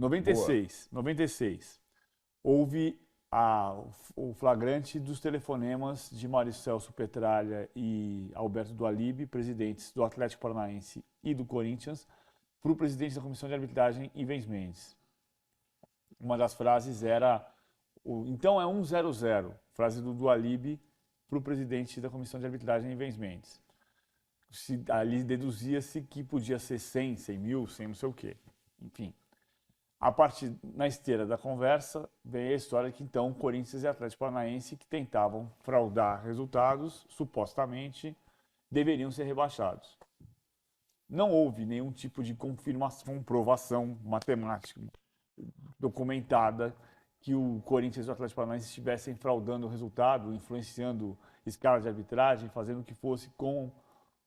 96. Houve o flagrante dos telefonemas de Mário Celso Petralha e Alberto Dualib, presidentes do Atlético Paranaense e do Corinthians, para o presidente da Comissão de Arbitragem, Ivens Mendes. Uma das frases era, então é 1-0-0, frase do Dualib para o presidente da Comissão de Arbitragem, Ivens Mendes. Ali deduzia-se que podia ser 100, 100 mil, 100 não sei o quê. Enfim. A partir, na esteira da conversa, vem a história que então Corinthians e Atlético Paranaense, que tentavam fraudar resultados, supostamente, deveriam ser rebaixados. Não houve nenhum tipo de confirmação, comprovação matemática documentada que o Corinthians e o Atlético Paranaense estivessem fraudando o resultado, influenciando escala de arbitragem, fazendo o que fosse com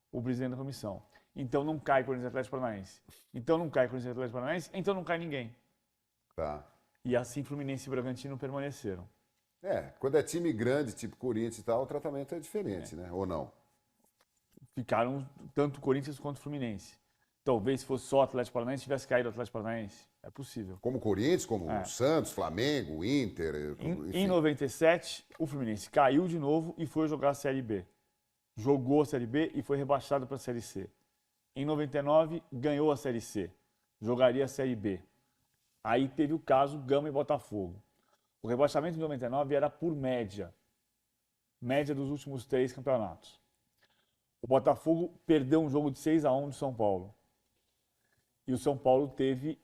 o presidente da comissão. Então não cai Corinthians e Atlético Paranaense. Então não cai Corinthians e Atlético Paranaense, então não cai ninguém. Tá. E assim Fluminense e Bragantino permaneceram. Quando é time grande, tipo Corinthians e tal, o tratamento é diferente, né? Ou não? Ficaram tanto Corinthians quanto Fluminense. Talvez se fosse só Atlético Paranaense, tivesse caído o Atlético Paranaense. É possível. Como Corinthians, como Santos, Flamengo, Inter... Em 97, o Fluminense caiu de novo e foi jogar a Série B. Jogou a Série B e foi rebaixado para a Série C. Em 99, ganhou a Série C. Jogaria a Série B. Aí teve o caso Gama e Botafogo. O rebaixamento de 99 era por média. Média dos últimos 3 campeonatos. O Botafogo perdeu um jogo de 6-1 do São Paulo. E o São Paulo teve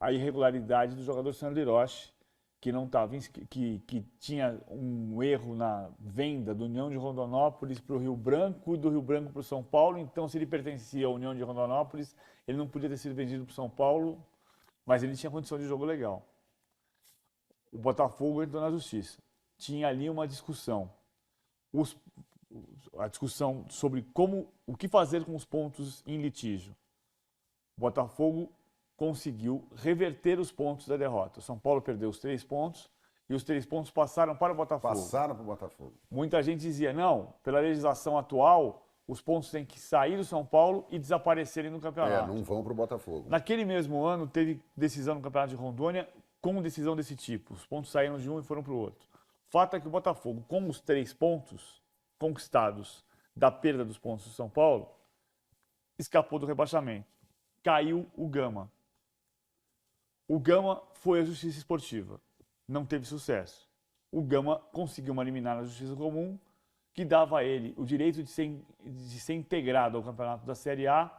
a irregularidade do jogador Sandro Hiroshi, que não tava, que tinha um erro na venda do União de Rondonópolis para o Rio Branco e do Rio Branco para o São Paulo. Então, se ele pertencia à União de Rondonópolis, ele não podia ter sido vendido para o São Paulo, mas ele tinha condição de jogo legal. O Botafogo entrou na justiça. Tinha ali uma discussão. A discussão sobre o que fazer com os pontos em litígio. O Botafogo conseguiu reverter os pontos da derrota. O São Paulo perdeu os 3 pontos e os 3 pontos passaram para o Botafogo. Passaram para o Botafogo. Muita gente dizia, não, pela legislação atual, os pontos têm que sair do São Paulo e desaparecerem no campeonato. Não vão para o Botafogo. Naquele mesmo ano, teve decisão no Campeonato de Rondônia com decisão desse tipo. Os pontos saíram de um e foram para o outro. O fato é que o Botafogo, com os 3 pontos conquistados da perda dos pontos do São Paulo, escapou do rebaixamento. Caiu o Gama. O Gama foi à Justiça Esportiva. Não teve sucesso. O Gama conseguiu uma liminar na Justiça Comum que dava a ele o direito de ser integrado ao campeonato da Série A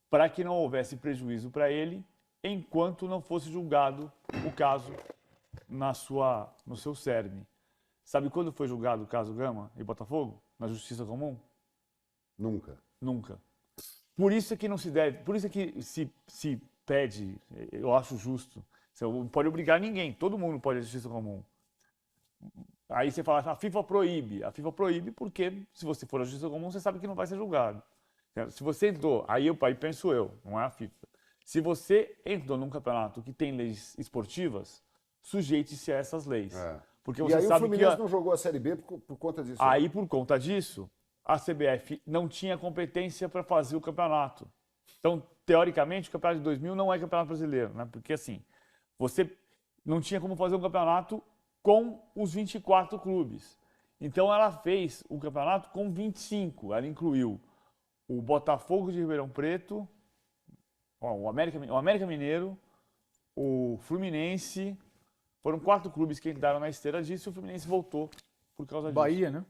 para que não houvesse prejuízo para ele enquanto não fosse julgado o caso no seu cerne. Sabe quando foi julgado o caso Gama e Botafogo? Na Justiça Comum? Nunca. Nunca. Por isso é que não se deve, por isso é que se pede, eu acho justo, você não pode obrigar ninguém, todo mundo pode à Justiça Comum. Aí você fala, a FIFA proíbe porque se você for à Justiça Comum, você sabe que não vai ser julgado. Se você entrou, aí penso eu, não é a FIFA. Se você entrou num campeonato que tem leis esportivas, sujeite-se a essas leis. Porque você e aí sabe o Fluminense não jogou a Série B por conta disso. Aí, por conta disso, a CBF não tinha competência para fazer o campeonato. Então, teoricamente, o campeonato de 2000 não é campeonato brasileiro, né? Porque assim, você não tinha como fazer um campeonato com os 24 clubes. Então, ela fez o campeonato com 25. Ela incluiu o Botafogo de Ribeirão Preto, o América Mineiro, o Fluminense. Foram 4 clubes que entraram na esteira disso e o Fluminense voltou por causa disso. Bahia, né?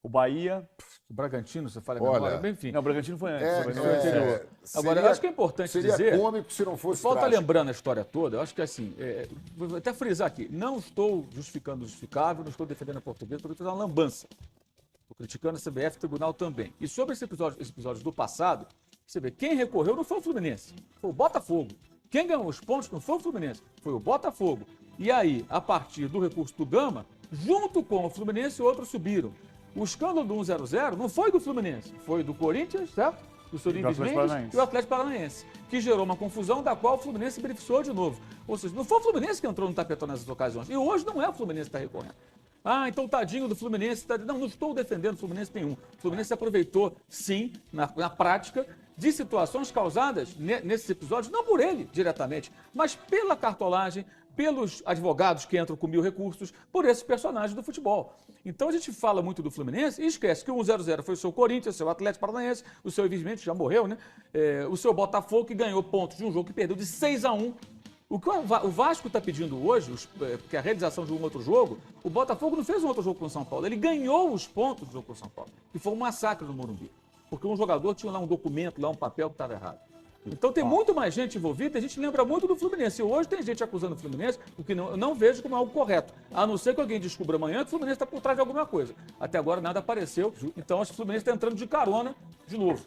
O Bahia. O Bragantino, você fala Olha, memória, enfim. Não, o Bragantino foi antes. Foi anterior. Agora, eu acho que é importante seria dizer... cômico se não fosse o Paulo está trágico. lembrando a história toda, eu acho que assim, vou até frisar aqui, não estou justificando o justificável, não estou defendendo a portuguesa, estou fazendo uma lambança. Estou criticando a CBF e o tribunal também. E sobre esse episódio do passado, você vê, quem recorreu não foi o Fluminense, foi o Botafogo. Quem ganhou os pontos não foi o Fluminense, foi o Botafogo. E aí, a partir do recurso do Gama, junto com o Fluminense, outros subiram. O escândalo do 1-0-0 não foi do Fluminense, foi do Corinthians, certo? Do seu Ivens Mendes e o Atlético Paranaense, que gerou uma confusão da qual o Fluminense se beneficiou de novo. Ou seja, não foi o Fluminense que entrou no tapetão nessas ocasiões. E hoje não é o Fluminense que está recorrendo. Então tadinho do Fluminense. Não estou defendendo o Fluminense nenhum. O Fluminense se aproveitou, sim, na prática, de situações causadas nesses episódios, não por ele diretamente, mas pela cartolagem, pelos advogados que entram com 1000 recursos, por esses personagens do futebol. Então a gente fala muito do Fluminense e esquece que o 1-0-0 foi o seu Corinthians, o seu Atlético Paranaense, o seu, evidentemente, já morreu, né? O seu Botafogo, que ganhou pontos de um jogo que perdeu de 6-1. O que o Vasco está pedindo hoje, que é a realização de um outro jogo, o Botafogo não fez um outro jogo com o São Paulo, ele ganhou os pontos do jogo com o São Paulo, que foi um massacre no Morumbi, porque um jogador tinha lá um documento, lá um papel que estava errado. Então tem muito mais gente envolvida, a gente lembra muito do Fluminense. E hoje tem gente acusando o Fluminense, o que eu não vejo como algo correto. A não ser que alguém descubra amanhã que o Fluminense está por trás de alguma coisa. Até agora nada apareceu, então acho que o Fluminense está entrando de carona de novo.